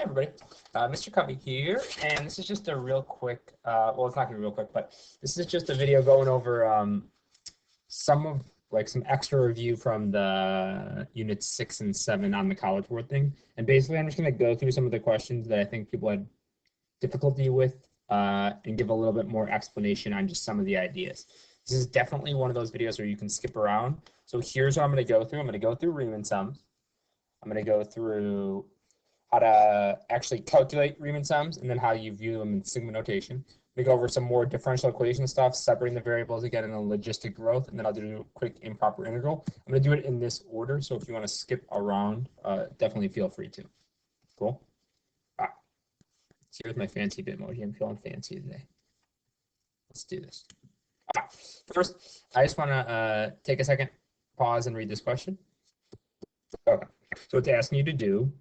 everybody, Mr. Covey here, and this is just a real quick, well, it's not gonna be real quick, but this is just a video going over some extra review from the units 6 and 7 on the College Board thing. And basically, I'm just gonna go through some of the questions that I think people had difficulty with and give a little bit more explanation on just some of the ideas. This is definitely one of those videos where you can skip around. So here's what I'm gonna go through. I'm gonna go through Riemann sums. I'm gonna go through how to actually calculate Riemann sums, and then how you view them in sigma notation. We go over some more differential equation stuff, separating the variables again in a logistic growth, and then I'll do a quick improper integral. I'm going to do it in this order, so if you want to skip around, definitely feel free to. Cool? All right. So here's my fancy Bitmoji. I'm feeling fancy today. Let's do this. All right. First, I just want to take a second, pause, and read this question. Okay. So it's asking you to do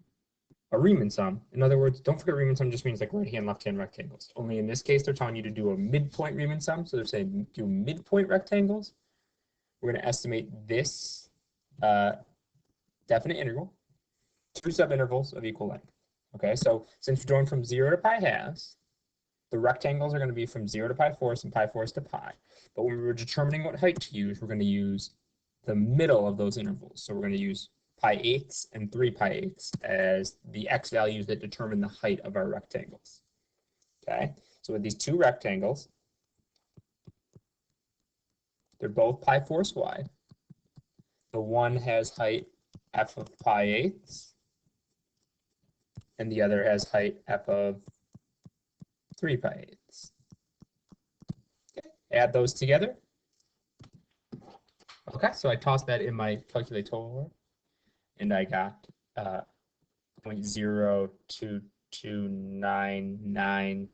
a Riemann sum. In other words, don't forget Riemann sum just means like right-hand, left-hand rectangles. Only in this case, they're telling you to do a midpoint Riemann sum. So they're saying do midpoint rectangles. We're going to estimate this definite integral, 2 subintervals of equal length. Okay, so since we're going from 0 to pi halves, the rectangles are going to be from 0 to pi fourths and pi fourths to pi. But when we're determining what height to use, we're going to use the middle of those intervals. So we're going to use pi eighths and 3 pi eighths as the x values that determine the height of our rectangles. Okay, so with these two rectangles, they're both pi fourths wide. The one has height f of pi eighths, and the other has height f of 3 pi eighths. Okay, add those together. Okay, so I tossed that in my calculator, and I got 0.02299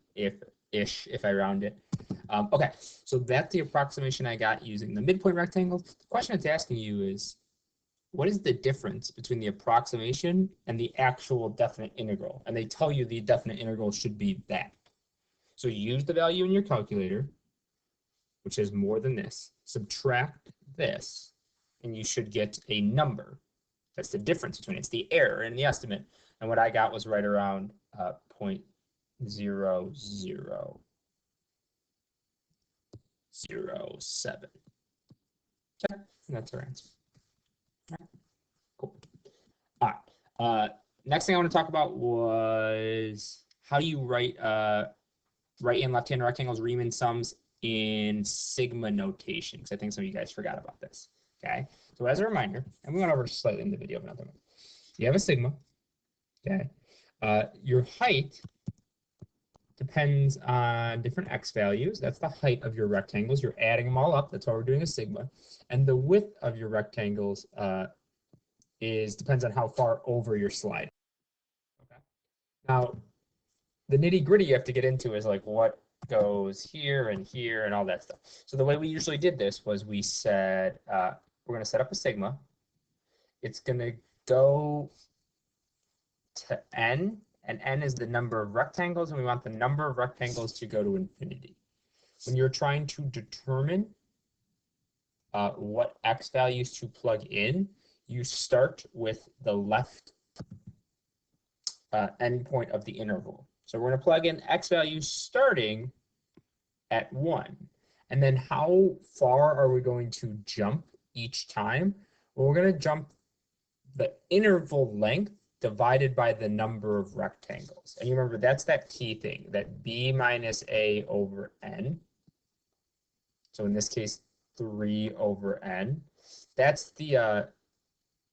if I round it. Okay, so that's the approximation I got using the midpoint rectangle. The question it's asking you is, what is the difference between the approximation and the actual definite integral? And they tell you the definite integral should be that. So use the value in your calculator, which is more than this, subtract this, and you should get a number. That's the difference between it. It's the error in the estimate. And what I got was right around 0.0007. Okay, and that's our answer. All right. Cool. All right. Next thing I want to talk about was how do you write right and left-hand rectangles, Riemann sums in sigma notation, because I think some of you guys forgot about this. Okay, so as a reminder, and we went over slightly in the video, but not that much. You have a sigma. Okay, your height depends on different x values. That's the height of your rectangles. You're adding them all up. That's why we're doing a sigma. And the width of your rectangles depends on how far over you're sliding. Okay. Now, the nitty-gritty you have to get into is like what goes here and all that stuff. So the way we usually did this was we said we're going to set up a sigma. It's going to go to n, and n is the number of rectangles, and we want the number of rectangles to go to infinity. When you're trying to determine what x values to plug in, you start with the left endpoint of the interval. So we're going to plug in x values starting at 1. And then how far are we going to jump each time? Well, we're going to jump the interval length divided by the number of rectangles. And you remember, that's that key thing, that b minus a over n. So in this case, 3 over n. That's the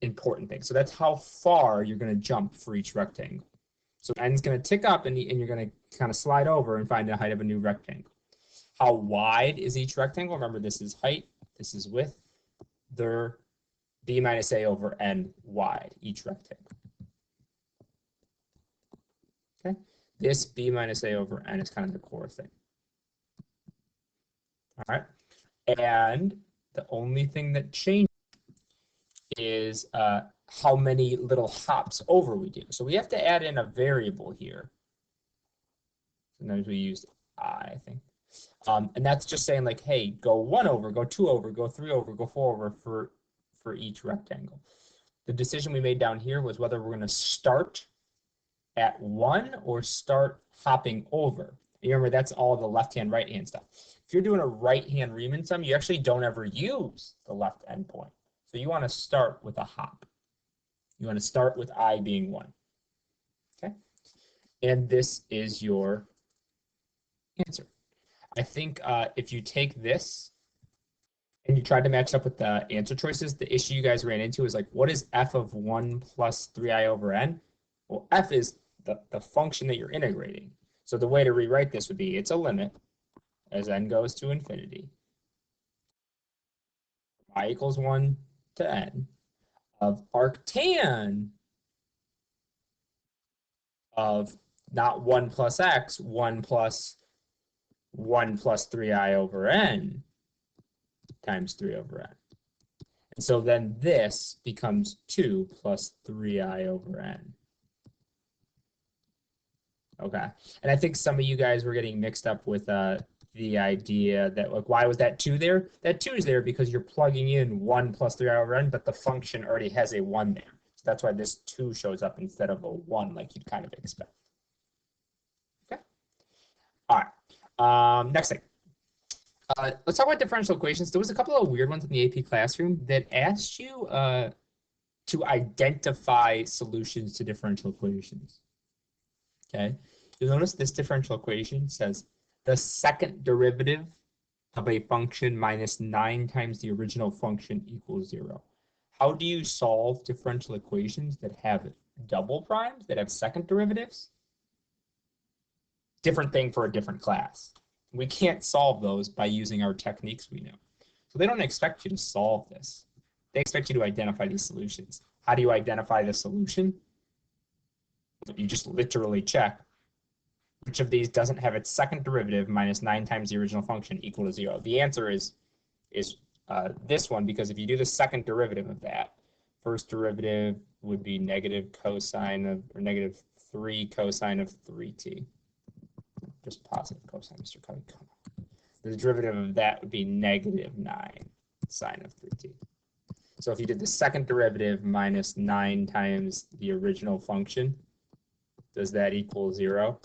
important thing. So that's how far you're going to jump for each rectangle. So n is going to tick up, and you're going to kind of slide over and find the height of a new rectangle. How wide is each rectangle? Remember, this is height, this is width. They're b minus a over n wide, each rectangle. Okay, this b minus a over n is kind of the core thing. All right, and the only thing that changes is how many little hops over we do. So we have to add in a variable here. Sometimes we use I think. And that's just saying like, hey, go 1 over, go 2 over, go 3 over, go 4 over for each rectangle. The decision we made down here was whether we're going to start at 1 or start hopping over? You remember, that's all the left-hand, right-hand stuff. If you're doing a right-hand Riemann sum, you actually don't ever use the left endpoint. So you want to start with a hop. You want to start with I being 1. Okay? And this is your answer. I think if you take this and you tried to match up with the answer choices, the issue you guys ran into is like, what is f of 1 plus 3i over n? Well, f is the function that you're integrating. So the way to rewrite this would be, it's a limit as n goes to infinity, I equals 1 to n, of arctan of not 1 plus x, 1 plus 3i over n times 3 over n. And so then this becomes 2 plus 3i over n. Okay. And I think some of you guys were getting mixed up with the idea that, like, why was that 2 there? That 2 is there because you're plugging in 1 plus 3i over n, but the function already has a 1 there. So that's why this 2 shows up instead of a 1 like you'd kind of expect. Okay. All right. Next thing. Let's talk about differential equations. There was a couple of weird ones in the AP classroom that asked you to identify solutions to differential equations. Okay, you'll notice this differential equation says the second derivative of a function minus 9 times the original function equals 0. How do you solve differential equations that have double primes, that have second derivatives? Different thing for a different class. We can't solve those by using our techniques we know. So they don't expect you to solve this. They expect you to identify these solutions. How do you identify the solution? You just literally check which of these doesn't have its second derivative minus 9 times the original function equal to 0. The answer is this one, because if you do the second derivative of that, first derivative would be negative cosine of, or negative 3 cosine of 3t. Just positive cosine, Mr. Covey. The derivative of that would be negative 9 sine of 3t. So if you did the second derivative minus 9 times the original function, does that equal 0?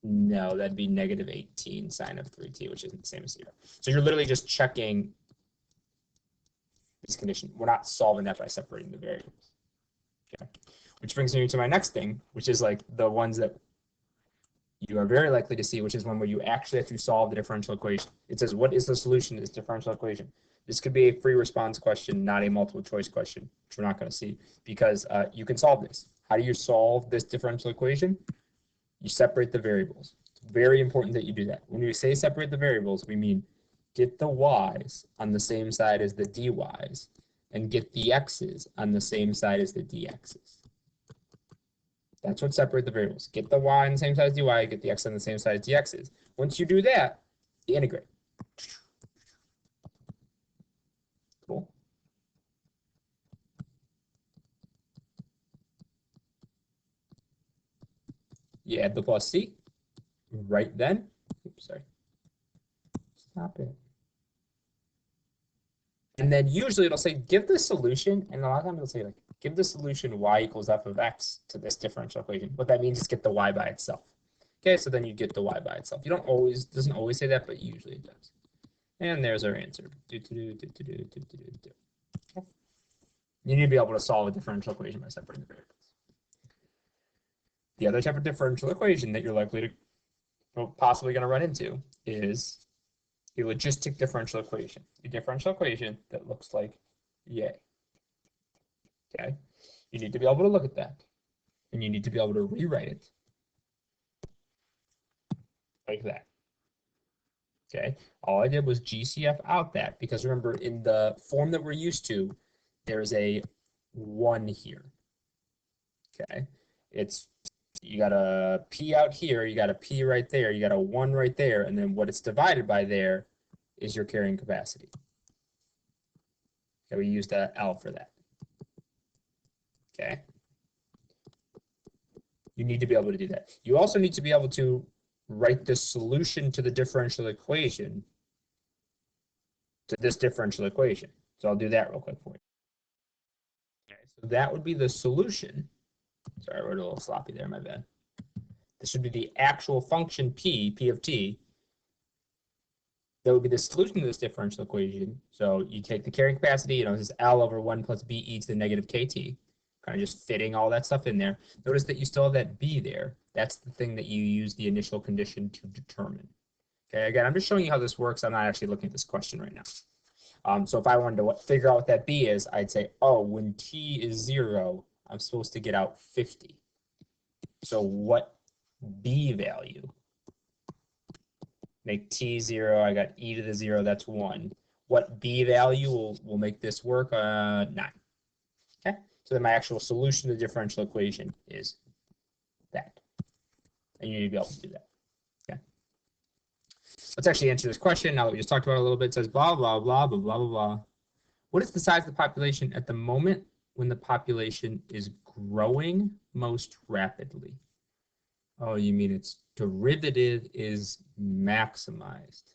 No, that'd be negative 18 sine of 3t, which isn't the same as 0. So you're literally just checking this condition. We're not solving that by separating the variables. Okay. Which brings me to my next thing, which is like the ones that you are very likely to see, which is one where you actually have to solve the differential equation. It says, what is the solution to this differential equation? This could be a free response question, not a multiple choice question, which we're not going to see, because you can solve this. How do you solve this differential equation? You separate the variables. It's very important that you do that. When we say separate the variables, we mean get the y's on the same side as the dy's and get the x's on the same side as the dx's. That's what separate the variables. Get the y on the same side as dy, get the x on the same side as dx's. Once you do that, you integrate. Cool. You add the plus c right then. Oops, sorry. Stop it. And then usually it'll say give the solution, and a lot of times it'll say like give the solution y equals f of x to this differential equation. What that means is get the y by itself. Okay, so then you get the y by itself. You don't always, doesn't always say that, but usually it does. And there's our answer. Okay. You need to be able to solve a differential equation by separating the variables. The other type of differential equation that you're likely to, well, possibly going to run into is a logistic differential equation. A differential equation that looks like yay. Okay? You need to be able to look at that. And you need to be able to rewrite it like that. Okay? All I did was GCF out that, because remember, in the form that we're used to, there's a 1 here. Okay? It's, you got a P out here, you got a P right there, you got a 1 right there, and then what it's divided by there is your carrying capacity. Okay, we used a L for that. Okay? You need to be able to do that. You also need to be able to write the solution to the differential equation to this differential equation. So I'll do that real quick for you. Okay, so that would be the solution Sorry, I wrote a little sloppy there, my bad. This should be the actual function p of t. That would be the solution to this differential equation. So you take the carrying capacity, this is L over 1 plus BE to the negative KT, kind of just fitting all that stuff in there. Notice that you still have that B there. That's the thing that you use the initial condition to determine. Okay, again, I'm just showing you how this works. I'm not actually looking at this question right now. So if I wanted to figure out what that B is, I'd say, oh, when T is 0, I'm supposed to get out 50. So what B value? Make T 0, I got e to the 0, that's 1. What B value will make this work? 9. Okay, so then my actual solution to the differential equation is that. And you need to be able to do that. Okay. Let's actually answer this question now that we just talked about it a little bit. It says blah, blah, blah, blah, blah, blah, blah. What is the size of the population at the moment when the population is growing most rapidly? Oh, you mean its derivative is maximized.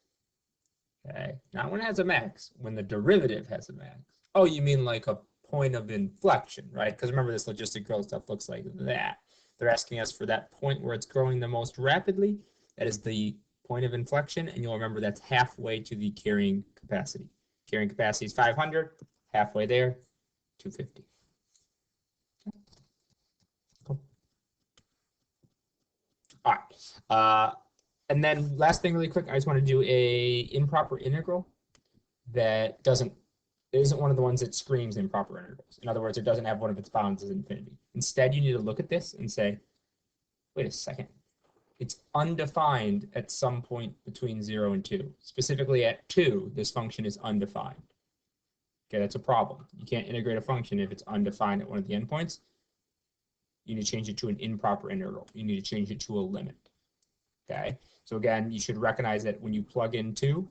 Okay, not when it has a max, when the derivative has a max. Oh, you mean like a point of inflection, right? Because remember, this logistic growth stuff looks like that. They're asking us for that point where it's growing the most rapidly. That is the point of inflection, and you'll remember that's halfway to the carrying capacity. Carrying capacity is 500, halfway there, 250. Cool. All right. And then last thing really quick, I just want to do a improper integral that isn't one of the ones that screams improper integrals. In other words, it doesn't have one of its bounds as infinity. Instead, you need to look at this and say, wait a second. It's undefined at some point between 0 and 2. Specifically at 2, this function is undefined. Okay, that's a problem. You can't integrate a function if it's undefined at one of the endpoints. You need to change it to an improper integral. You need to change it to a limit. Okay, so again, you should recognize that when you plug in 2,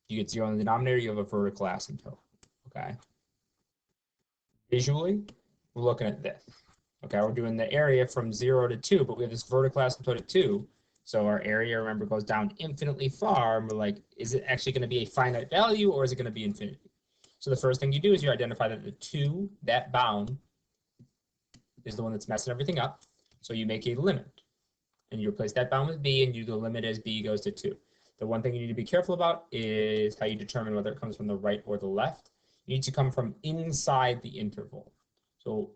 you get 0 in the denominator, you have a vertical asymptote. Okay. Visually, we're looking at this. Okay, we're doing the area from 0 to 2, but we have this vertical asymptote at 2. So our area, remember, goes down infinitely far. And we're like, is it actually going to be a finite value or is it going to be infinity? So the first thing you do is you identify that the 2, that bound, is the one that's messing everything up. So you make a limit. And you replace that bound with b, and you do the limit as b goes to 2. The one thing you need to be careful about is how you determine whether it comes from the right or the left. You need to come from inside the interval. So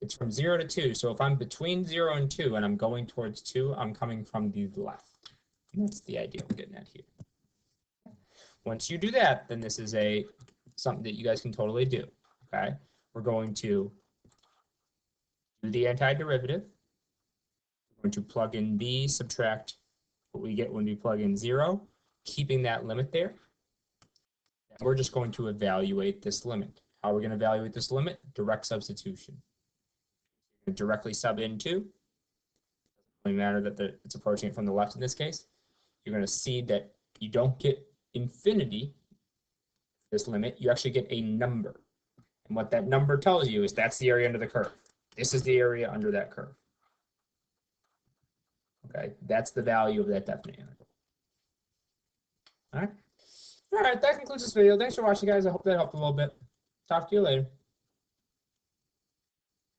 it's from 0 to 2. So if I'm between 0 and 2 and I'm going towards 2, I'm coming from the left. And that's the idea we're getting at here. Once you do that, then this is something that you guys can totally do. Okay, we're going to do the antiderivative. We're going to plug in b, subtract what we get when we plug in 0, keeping that limit there. And we're just going to evaluate this limit. How are we going to evaluate this limit? Direct substitution. Directly sub in 2. Doesn't really matter that it's approaching it from the left in this case. You're going to see that you don't get infinity, this limit, you actually get a number. And what that number tells you is that's the area under the curve. This is the area under that curve. Okay, that's the value of that definite integral. All right, that concludes this video. Thanks for watching, guys. I hope that helped a little bit. Talk to you later.